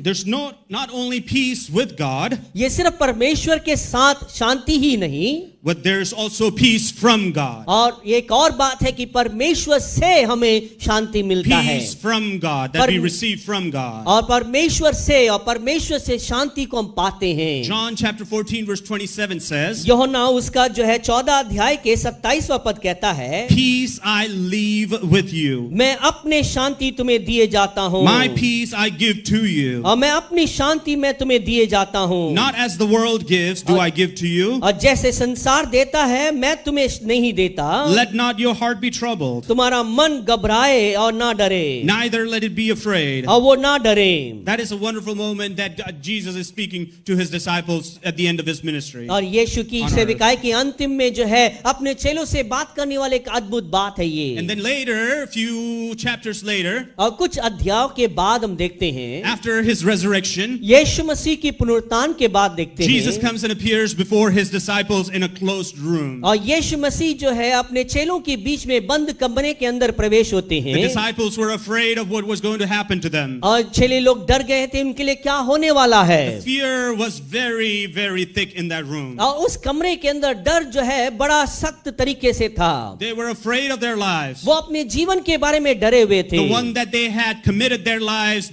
there's not only peace with God, ये सिर्फ परमेश्वर के साथ शांति ही नहीं, but there's also peace from God. और एक और बात है कि परमेश्वर से हमें शांति मिलता है, Peace from God that we receive from God. और परमेश्वर से शांति को हम पाते हैं। John chapter 14 verse 27 says, यूहन्ना उसका जो है 14 अध्याय के 27वां पद कहता है, Peace I leave with you. मैं अपने शांति तुम्हें दिए जाता हूँ, My peace I give to you. और मैं अपनी शांति मैं तुम्हें दिए जाता हूँ, Not as the world gives do I give to you. और जैसे संसार देता है मैं तुम्हें नहीं देता। Let not your heart be troubled, तुम्हारा मन घबराए और ना डरे, neither let it be afraid. और वो ना डरे। That is a wonderful moment that Jesus is speaking to his disciples at the end of his ministry. और यीशु की सेविकाई के अंतिम में जो है अपने चेलों से बात करने वाले एक अद्भुत बात है ये। And then later, a few chapters later, और कुछ अध्यायों के बाद हम देखते हैं, after his resurrection, यीशु मसीह की पुनरुत्थान के बाद देखते Jesus हैं, comes and appears before his disciples in a closed room. और यीशु मसीह जो है अपने चेलों के बीच में बंद कमरे के अंदर प्रवेश होते The हैं, disciples were afraid of what was going to happen to them. और चेले लोग डर गए थे उनके लिए क्या होने वाला है। Fear was very, very thick in that room. और उस कमरे के अंदर डर जो है बड़ा सख्त तरीके से था। They were afraid of their lives. वो अपने जीवन के बारे में डरे हुए थे। The one that they had committed their lives,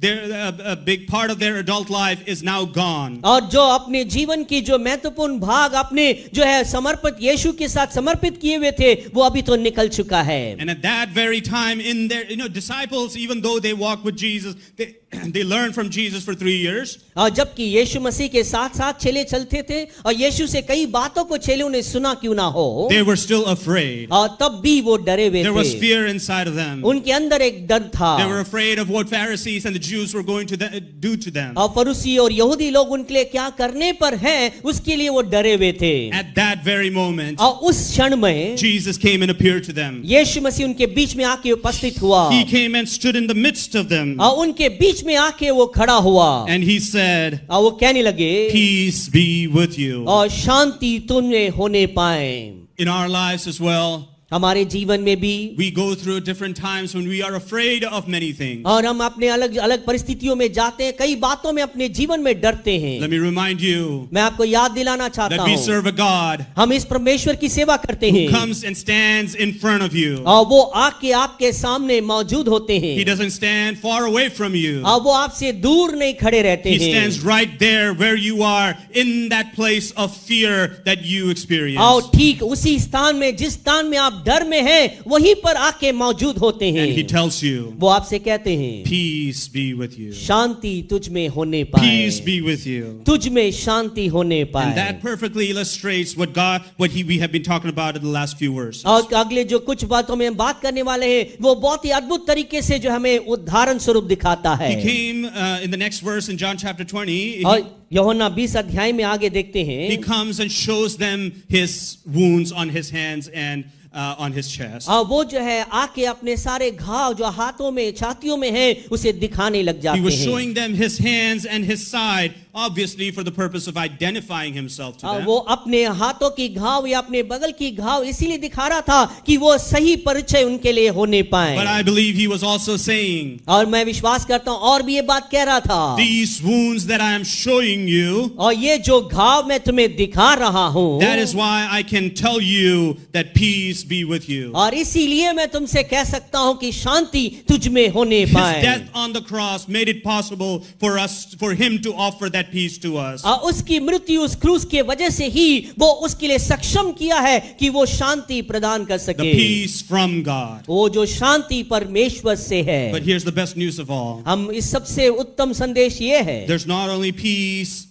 a big part of their adult life is now gone. और जो अपने जीवन की जो महत्वपूर्ण भाग अपने जो है समर्पित यीशु के साथ समर्पित किए हुए थे वो अभी तो निकल चुका है। And at that very time in their disciples, even though they walked with Jesus, they learned from Jesus for 3 years. और जबकि यीशु मसीह के साथ साथ चेले चलते थे और यीशु से कई बातों को चेलों ने सुना क्यों ना हो, They were still afraid. और तब भी वो डरे हुए There was थे। fear inside of them. उनके अंदर एक डर था। They were afraid of what Pharisees and the Jews were going to do to them. और फरीसी और यहूदी लोग उनके लिए क्या करने पर हैं उसके लिए वो डरे हुए थे। At that very moment, और उस क्षण में Jesus came and appeared to them. यीशु मसीह उनके बीच में आके उपस्थित हुआ, He came and stood in the midst of them. और उनके बीच में आके वो खड़ा हुआ, And he said, और वो कहने लगे, Peace be with you. और शांति तुम्हें होने पाए। In our lives as well, हमारे जीवन में भी we go through different times when we are afraid of many things. और हम अपने अलग अलग परिस्थितियों में जाते हैं, कई बातों में अपने जीवन में डरते हैं। Let me remind you मैं आपको याद दिलाना चाहता that we हूँ, serve a God हम इस परमेश्वर की सेवा करते who हैं, comes and stands in front of you. और वो आके आपके सामने मौजूद होते He हैं, doesn't stand far away from you. और वो आपसे दूर नहीं खड़े रहते He हैं, stands right there where you are in that place of fear that you experience. और ठीक उसी स्थान में जिस स्थान में आप डर में हैं वहीं पर आके मौजूद होते And he हैं। tells you, वो आपसे कहते हैं, Peace be with you. शांति तुझ में होने पाए, Peace be with you. तुझ में शांति होने And पाए। that perfectly illustrates what we have been talking about in the last few verses. और अगले जो कुछ बातों में हम बात करने वाले हैं वो बहुत ही अद्भुत तरीके से जो हमें उदाहरण स्वरूप दिखाता है। He came in the next verse in John chapter 20. और यूहन्ना 20 अध्याय में आगे देखते He हैं, comes and shows them his wounds on his hands and on his chest. वो जो है आके अपने सारे घाव जो हाथों में छातियों में हैं उसे दिखाने लग He जाते was हैं। showing them his hands and his side, obviously for the purpose of identifying himself to them. वो अपने हाथों की घाव या अपने बगल की घाव इसीलिए दिखा रहा था कि वो सही परिचय उनके लिए होने पाए। But I believe he was also saying, और मैं विश्वास करता हूँ और भी ये बात कह रहा था, these wounds that I am showing you, और ये जो घाव मैं तुम्हें दिखा रहा हूँ, that is why I can tell you that peace be with you. और इसीलिए मैं तुमसे कह सकता हूँ कि शांति तुझ में होने His पाए। death on the cross made it possible for him to offer that peace to us. और उसकी मृत्यु उस क्रूस के वजह से ही वो उसके लिए सक्षम किया है कि वो शांति प्रदान कर The सके, peace from God. वो जो शांति परमेश्वर से है। But here's the best news of all. हम इस सबसे उत्तम संदेश ये है, There's not only peace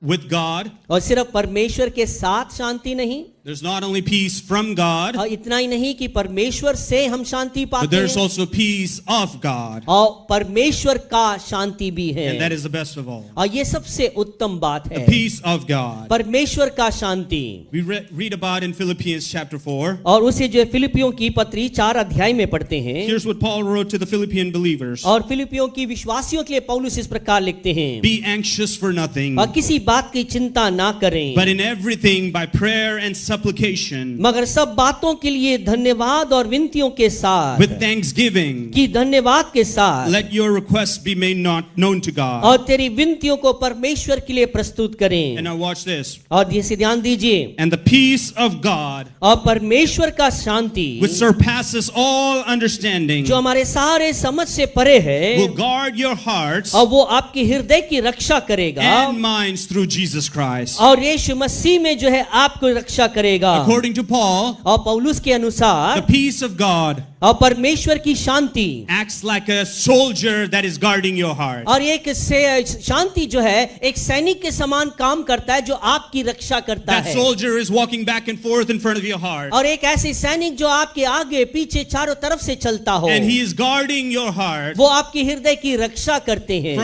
with God, और सिर्फ परमेश्वर के साथ शांति नहीं, there's not only peace from God, और इतना ही नहीं कि परमेश्वर से हम शांति but पाते there's हैं, also peace of God. और परमेश्वर का शांति भी है। And that is the best of all. और ये सबसे उत्तम बात The है, peace of God. परमेश्वर का शांति। We read about in Philippians chapter 4. और उसे जो फिलिपियों की पत्री 4 अध्याय में पढ़ते हैं, Here's what Paul wrote to the Philippian believers. और फिलिपियों की विश्वासियों के लिए पौलुस इस प्रकार लिखते हैं, Be anxious for nothing, और किसी बात की चिंता ना करें, but in everything by prayer and supplication, मगर सब बातों के लिए धन्यवाद और विनतियों के साथ, with thanksgiving, कि धन्यवाद के साथ, let your requests be made not known to God. और तेरी विनतियों को परमेश्वर के लिए प्रस्तुत And करें। now watch this. और इसे ध्यान दीजिए, And the peace of God, और परमेश्वर का शांति which surpasses all understanding, जो हमारे सारे समझ से परे है, will guard your hearts और वो आपके हृदय की रक्षा करेगा, and minds through Jesus Christ. और यीशु मसीह में जो है आपको रक्षा करेगा। According to Paul, और पौलुस के the अनुसार peace of God और परमेश्वर की शांति, acts like a soldier that is guarding your heart. और एक शांति जो है एक सैनिक के समान काम करता है जो आपकी रक्षा करता That है। soldier is walking back and forth in front of your heart. और एक ऐसी सैनिक जो आपके आगे पीछे चारों तरफ से चलता हो, And he is guarding your heart वो आपकी हृदय की रक्षा करते हैं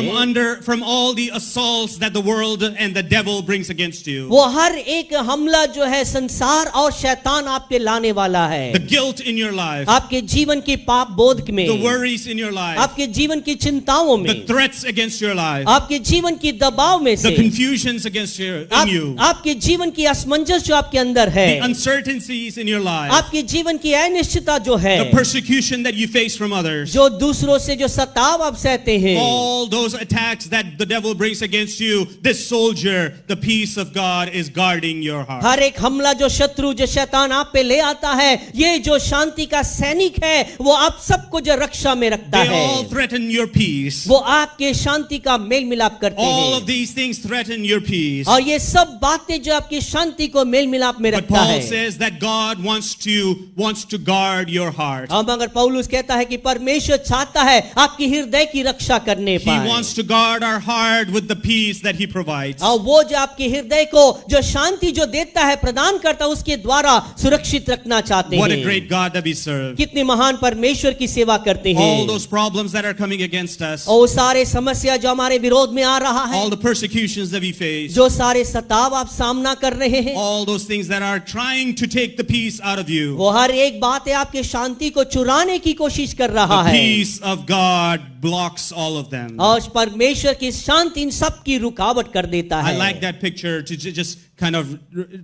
from all the assaults that the world and the devil brings against you. वो हर एक हमला जो है संसार और शैतान आप पे लाने वाला है, The guilt in your life, आपके जीवन की पाप बोध में, the worries in your life, आपके जीवन की चिंताओं में, the threats against your life, आपके जीवन की दबाव में से, the confusions against in you, आपके जीवन की असमंजस जो आपके अंदर है, the uncertainties in your life, आपके जीवन की अनिश्चितता जो है, the persecution that you face from others, जो दूसरों से जो सताव आप सहते हैं, all those attacks that the devil brings against you, this soldier, the peace of God, is guarding your heart. हर एक हमला जो शत्रु जो शैतान आप पे ले आता है, ये जो शांति का सैनिक है वो आप सबको जो रक्षा में रखता They all है, threaten your peace. वो आपके शांति का मेल मिलाप करते All हैं, of these things threaten your peace. और ये सब बातें जो आपकी शांति को मेल मिलाप में But रखता Paul है। says that God wants to guard your heart. हम अगर पौलुस कहता है कि परमेश्वर चाहता है आपकी हृदय की रक्षा करने He पाए, wants to guard our heart with the peace that he provides. और वो जो आपके हृदय को जो शांति जो देता है प्रदान करता है उसके द्वारा सुरक्षित रखना चाहते What a हैं। great God that we serve. कितने महान परमेश्वर की सेवा करते हैं। All those problems that are coming against us, और सारे समस्या जो हमारे विरोध में आ रहा है, all the persecutions that we face, जो सारे सताव आप सामना कर रहे हैं, all those things that are trying to take the peace out of you, वो हर एक बात है आपके शांति को चुराने की कोशिश कर रहा the है, peace of God blocks all of them. और परमेश्वर की शांति इन सब की रुकावट कर देता I है। like that picture to just kind of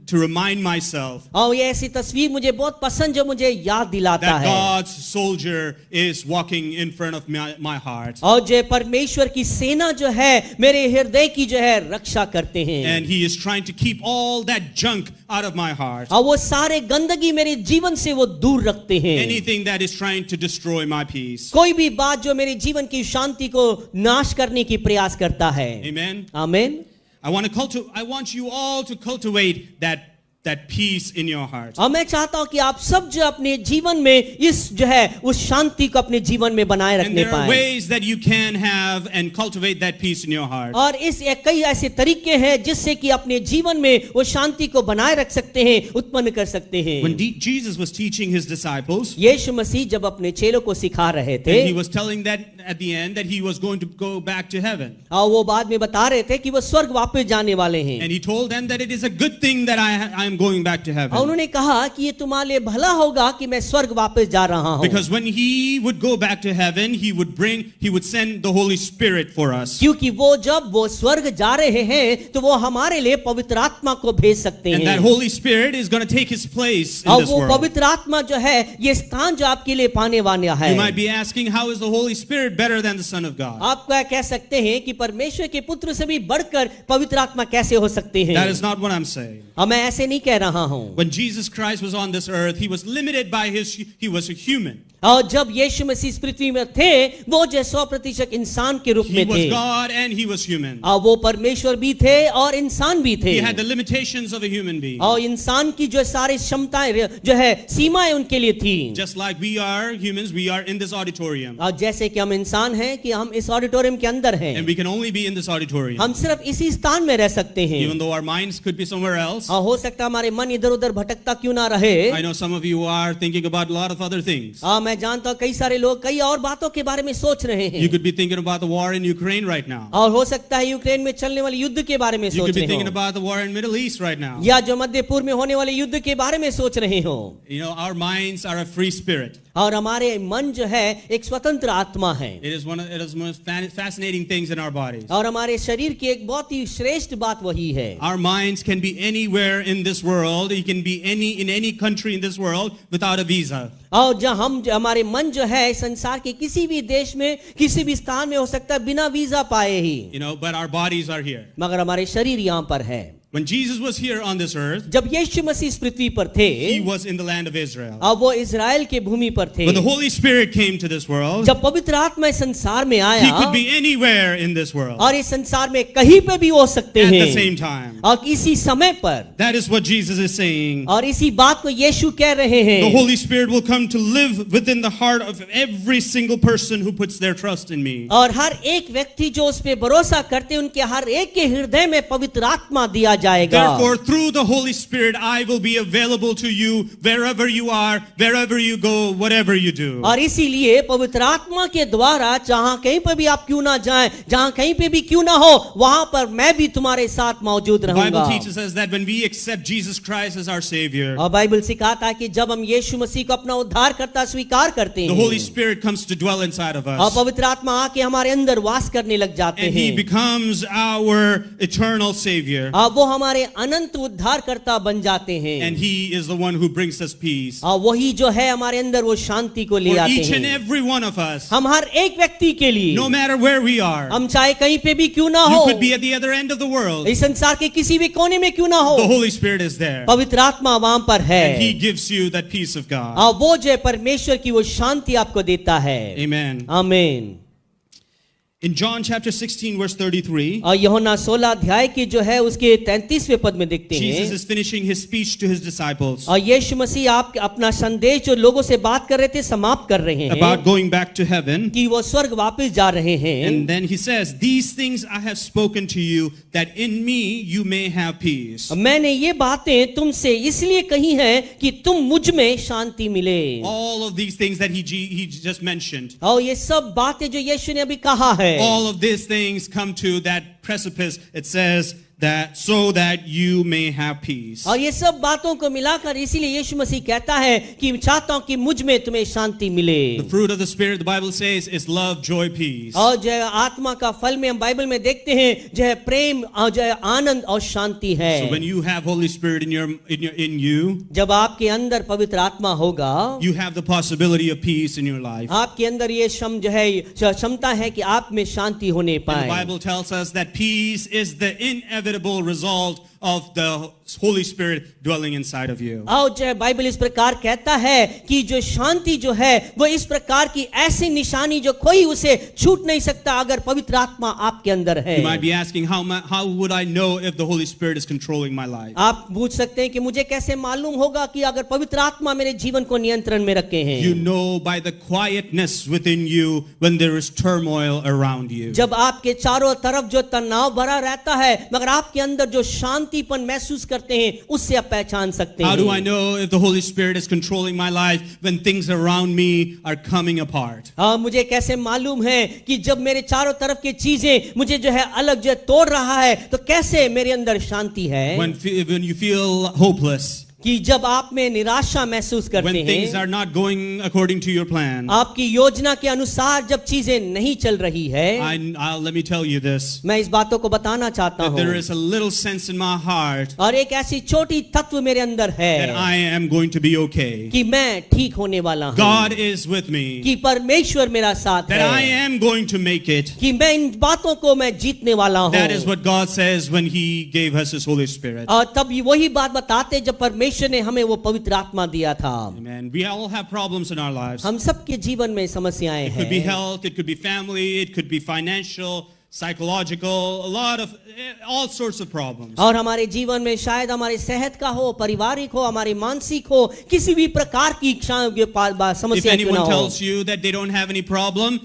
to remind myself और ये ऐसी तस्वीर मुझे बहुत पसंद जो मुझे याद दिलाता that है, God's soldier is walking in front of my heart. और जो परमेश्वर की सेना जो है मेरे हृदय की जो है रक्षा करते हैं, And he is trying to keep all that junk out of my heart. और वो सारे गंदगी मेरे जीवन से वो दूर रखते हैं। Anything that is trying to destroy my peace. कोई भी बात जो मेरे जीवन की शांति को नाश करने की प्रयास करता है। Amen. आमीन। I want you all to cultivate that peace in your heart. और मैं चाहता हूं कि आप सब जो अपने जीवन में इस जो है उस शांति को अपने जीवन में बनाए And रखने there are पाए। ways that you can have and cultivate that peace in your heart. और इस कई ऐसे तरीके हैं जिससे कि अपने जीवन में वो शांति को बनाए रख सकते हैं, उत्पन्न कर सकते हैं। When Jesus was teaching his disciples, यीशु मसीह जब अपने चेलों को सिखा रहे थे, and he was telling that at the end that he was going to go back to heaven. और वो बाद में बता रहे थे कि वो स्वर्ग वापस जाने वाले हैं। And he told them that it is a good thing that I am going back to और heaven. उन्होंने कहा कि ये तुम्हारे लिए भला होगा कि मैं स्वर्ग वापस जा रहा हूँ, Because when he would go back to heaven, he would send the Holy Spirit for us. क्योंकि वो जब वो स्वर्ग जा रहे हैं तो वो हमारे लिए पवित्र आत्मा को भेज सकते And that हैं, Holy Spirit is going to take his place in और this वो world. पवित्र आत्मा जो है ये स्थान जो आपके लिए पाने वाला है। You might be asking, how is the Holy Spirit better than the Son of God? आप क्या कह सकते हैं कि परमेश्वर के पुत्र से भी बढ़कर पवित्र आत्मा कैसे हो सकते हैं? That is not what I'm saying. और मैं ऐसे नहीं कह रहा हूँ। When Jesus Christ was on this earth, he was limited by he was a human. और जब यीशु मसीह इस पृथ्वी में थे वो जो 100% इंसान के रूप He में was थे, God and he was human. और वो परमेश्वर भी थे और इंसान भी थे, He had the limitations of a human being. और इंसान की जो सारी क्षमताएं जो है सीमाएं उनके लिए थी। Just like we are humans, we are in this auditorium. और जैसे कि हम इंसान हैं कि हम इस ऑडिटोरियम के अंदर हैं, And we can only be in this auditorium. हम सिर्फ इसी स्थान में रह सकते हैं, Even though our minds could be somewhere else. और हो सकता है हमारे मन इधर उधर भटकता क्यों ना रहे। I know some of you are thinking about a lot of other things. मैं जानता हूँ कई सारे लोग कई और बातों के बारे में सोच रहे You हैं, could be thinking about the war in Ukraine right now. और हो सकता है यूक्रेन में चलने वाले युद्ध के बारे में You सोच could be रहे thinking हो, about the war in Middle East right now. या जो मध्य पूर्व में होने वाले युद्ध के बारे में सोच रहे हो। You know, our minds are a free spirit. और हमारे मन जो है एक स्वतंत्र आत्मा है It is one of the most fascinating things in our bodies. और हमारे शरीर की एक बहुत ही श्रेष्ठ बात वही है Our minds can be anywhere in this world. You can be in any country in this world without a visa. और जब हमारे मन जो है संसार के किसी भी देश में किसी भी स्थान में हो सकता है बिना वीजा पाए ही You know, but our bodies are here. मगर हमारे शरीर यहाँ पर है When Jesus was here on this earth, जब यीशु मसीह इस पृथ्वी पर थे he was in the land of Israel. अब वो इजराइल के भूमि पर थे When the Holy Spirit came to this world, जब पवित्र आत्मा इस संसार में he आया could be anywhere in this world और इस संसार में कहीं पे भी हो सकते at the हैं same time. और इसी समय पर That is what Jesus is saying. और इसी बात को यीशु कह रहे The हैं Holy Spirit will come to live within the heart of every single person who puts their trust in me. और हर एक व्यक्ति जो उस पे भरोसा करते हैं उनके हर एक के हृदय में पवित्र आत्मा दिया जाएगा Therefore, through the Holy Spirit, I will be available to you wherever you are, wherever you go, whatever you do. और इसीलिए पवित्र आत्मा के द्वारा जहां कहीं पर भी आप क्यों ना जाएं जहां कहीं पे भी क्यों ना हो वहां पर मैं भी तुम्हारे साथ मौजूद The Bible रहूंगा teaches us that when we accept Jesus Christ as our Savior, और बाइबल सिखाता है कि जब हम यीशु मसीह को अपना उद्धारकर्ता स्वीकार करते the हैं Holy Spirit comes to dwell inside of और us. पवित्र आत्मा आके हमारे अंदर वास करने लग जाते And He हैं becomes our eternal Savior. और वो हमारे अनंत उद्धारकर्ता बन जाते हैं And He is the one who brings us peace. और वही जो है हमारे अंदर वो शांति को ले For आते each and हैं every one of us, हम हर एक व्यक्ति के लिए no matter where we are, हम चाहे कहीं पे भी क्यों ना you हो could be at the other end of the world. इस संसार के किसी भी कोने में क्यों ना हो The Holy Spirit is there. पवित्र आत्मा वहां पर है And He gives you that peace of God. और वो जो है परमेश्वर की वो शांति आपको देता है Amen. आमीन In John chapter 16 verse 33, और यूहन्ना 16 अध्याय की जो है उसके 33वें पद में देखते Jesus हैं is finishing His speech to His disciples और यीशु मसीह आप अपना संदेश जो लोगों से बात कर रहे थे समाप्त कर रहे हैं about going back to heaven. कि वो स्वर्ग वापस जा रहे हैं And then He says, "These things I have spoken to you, that in me you may have peace." मैंने ये बातें तुमसे इसलिए कही हैं कि तुम मुझ में शांति मिले All of these things that he just mentioned, और ये सब बातें जो यीशु ने अभी कहा है all of these things come to that precipice. It says that so that you may have peace. और ये सब बातों को मिलाकर इसीलिए यीशु मसीह कहता है कि चाहता हूं कि मुझ में तुम्हें शांति मिले The fruit of the Spirit, the Bible says, is love, joy, peace. और जो है आत्मा का फल में हम बाइबल में देखते हैं जो है प्रेम और जो है आनंद और शांति है So when you have Holy Spirit in you, जब आपके अंदर पवित्र आत्मा होगा you have the possibility of peace in your life. आपके अंदर ये जो है क्षमता है कि आप में शांति होने And the पाए Bible tells us that peace is the inevitable result of the Holy Spirit dwelling inside of you. और जो है बाइबल इस प्रकार कहता है कि जो शांति जो है वो इस प्रकार की ऐसी निशानी जो कोई उसे छूट नहीं सकता अगर पवित्र आत्मा आपके अंदर है You might be asking, how would I know if the Holy Spirit is controlling my life? आप पूछ सकते हैं कि मुझे कैसे मालूम होगा कि अगर पवित्र आत्मा मेरे जीवन को नियंत्रण में रखे हैं You know by the quietness within you when there is turmoil around you. जब आपके चारों तरफ जो तनाव भरा रहता है मगर आपके अंदर जो शांतिपन महसूस करते हैं उससे आप पहचान सकते How do I हैं know if the Holy Spirit is controlling my life when things around me are coming apart? मुझे कैसे मालूम है कि जब मेरे चारों तरफ की चीजें मुझे जो है अलग जो है तोड़ रहा है तो कैसे मेरे अंदर शांति है When you feel hopeless, कि जब आप में निराशा महसूस करते when things हैं are not going according to your plan. आपकी योजना के अनुसार जब चीजें नहीं चल रही है Let me tell you this, मैं इस बातों को बताना चाहता that there हूँ is a little sense in my heart और एक ऐसी छोटी तत्व मेरे अंदर that है I am going to be okay. कि मैं ठीक होने वाला हूँ God is with me. कि परमेश्वर मेरा साथ That I है am going to make it. कि मैं इन बातों को मैं जीतने वाला हूँ That is what God says when He gave us His Holy Spirit. और तब वही बात बताते जब परमेश्वर ने हमें वो पवित्र आत्मा दिया था Amen. We all have problems in our lives. हम सबके जीवन में समस्याएं It could be हैं health, it could be family, it could be financial, psychological, a lot of all sorts of problems. और हमारे जीवन में शायद हमारे सेहत का हो पारिवारिक हो हमारी मानसिक हो किसी भी प्रकार की If समस्या क्यों ना anyone हो tells you that they don't have any problem,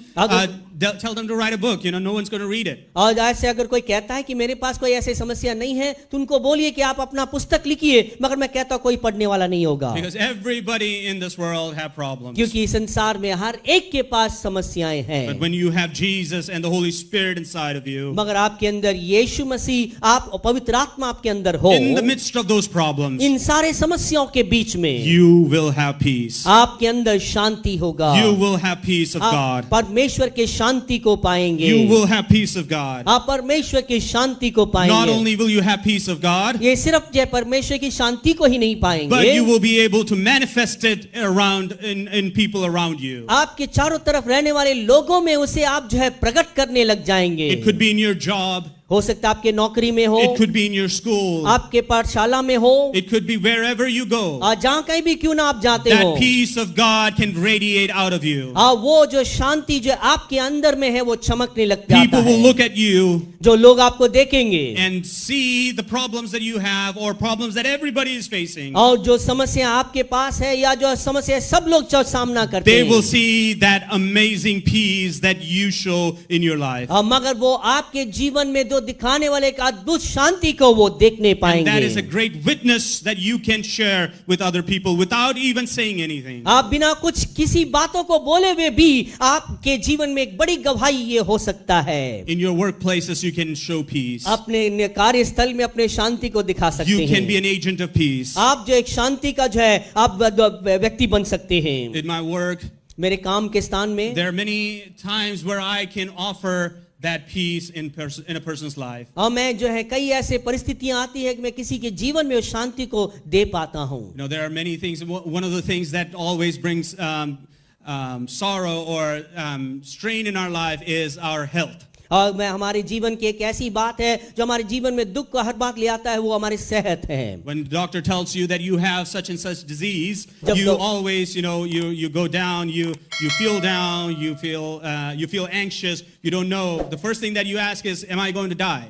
tell them to write a book. No one's going to read it. और ऐसे अगर कोई कहता है कि मेरे पास कोई ऐसी समस्या नहीं है तो उनको बोलिए कि आप अपना पुस्तक लिखिए, मगर मैं कहता हूं कोई पढ़ने वाला नहीं होगा, Because everybody in this world have problems. क्योंकि इस संसार में हर एक के पास समस्याएं But हैं। when you have Jesus and the Holy Spirit inside of you, मगर आपके अंदर यीशु मसीह, आप पवित्र आत्मा आपके अंदर हो, in the midst of those problems, इन सारे समस्याओं के बीच में you will have peace. आपके अंदर शांति होगा। You will have peace of आप God. परमेश्वर के शांति को पाएंगे। You will have peace of God. आप परमेश्वर की शांति को Not पाएंगे। only will you have peace of God, ये सिर्फ जो परमेश्वर की शांति को ही नहीं but पाएंगे, you will be able to manifest it around in people around you. आपके चारों तरफ रहने वाले लोगों में उसे आप जो है प्रकट करने लग जाएंगे। It could be in your job. हो सकता है आपके नौकरी में हो, It could be in your school. आपके पाठशाला में हो, It could be wherever you go. जहाँ कहीं भी क्यों ना आप जाते हो, That peace of God can radiate out of you. वो जो शांति जो आपके अंदर में है वो चमकने लग जाता People will है। look at you जो लोग आपको देखेंगे and see the problems that you have or problems that everybody is facing. और जो समस्या आपके पास है या जो समस्या सब लोग जो सामना करते They will हैं, see that amazing peace that you show in your life. मगर वो आपके जीवन में जो दिखाने वाले एक अद्भुत शांति को वो देखने And that is a पाएंगे। great witness that you can share with other people without even saying anything. आप बिना कुछ किसी बातों को बोले हुए भी आपके जीवन में एक बड़ी गवाही ये हो सकता है। In your workplaces, you can show peace. अपने कार्यस्थल में अपने शांति को दिखा सकते You can be हैं। an agent of peace. आप जो एक शांति का जो है आप व्यक्ति बन सकते हैं। In my work, मेरे काम के स्थान में there are many times where I can offer that peace in a person's life. और मैं जो है कई ऐसे परिस्थितियां आती है कि मैं किसी के जीवन में उस शांति को दे पाता हूँ। There are many things. One of the things that always brings sorrow or strain in our life is our health. और मैं हमारे जीवन की एक ऐसी बात है जो हमारे जीवन में दुख को हर बात ले आता है, वो हमारी सेहत है। When the doctor tells you that you have such and such disease, जब you तो- always, you go down, you feel down, you feel anxious, you don't know. The first thing that you ask is, am I going to die?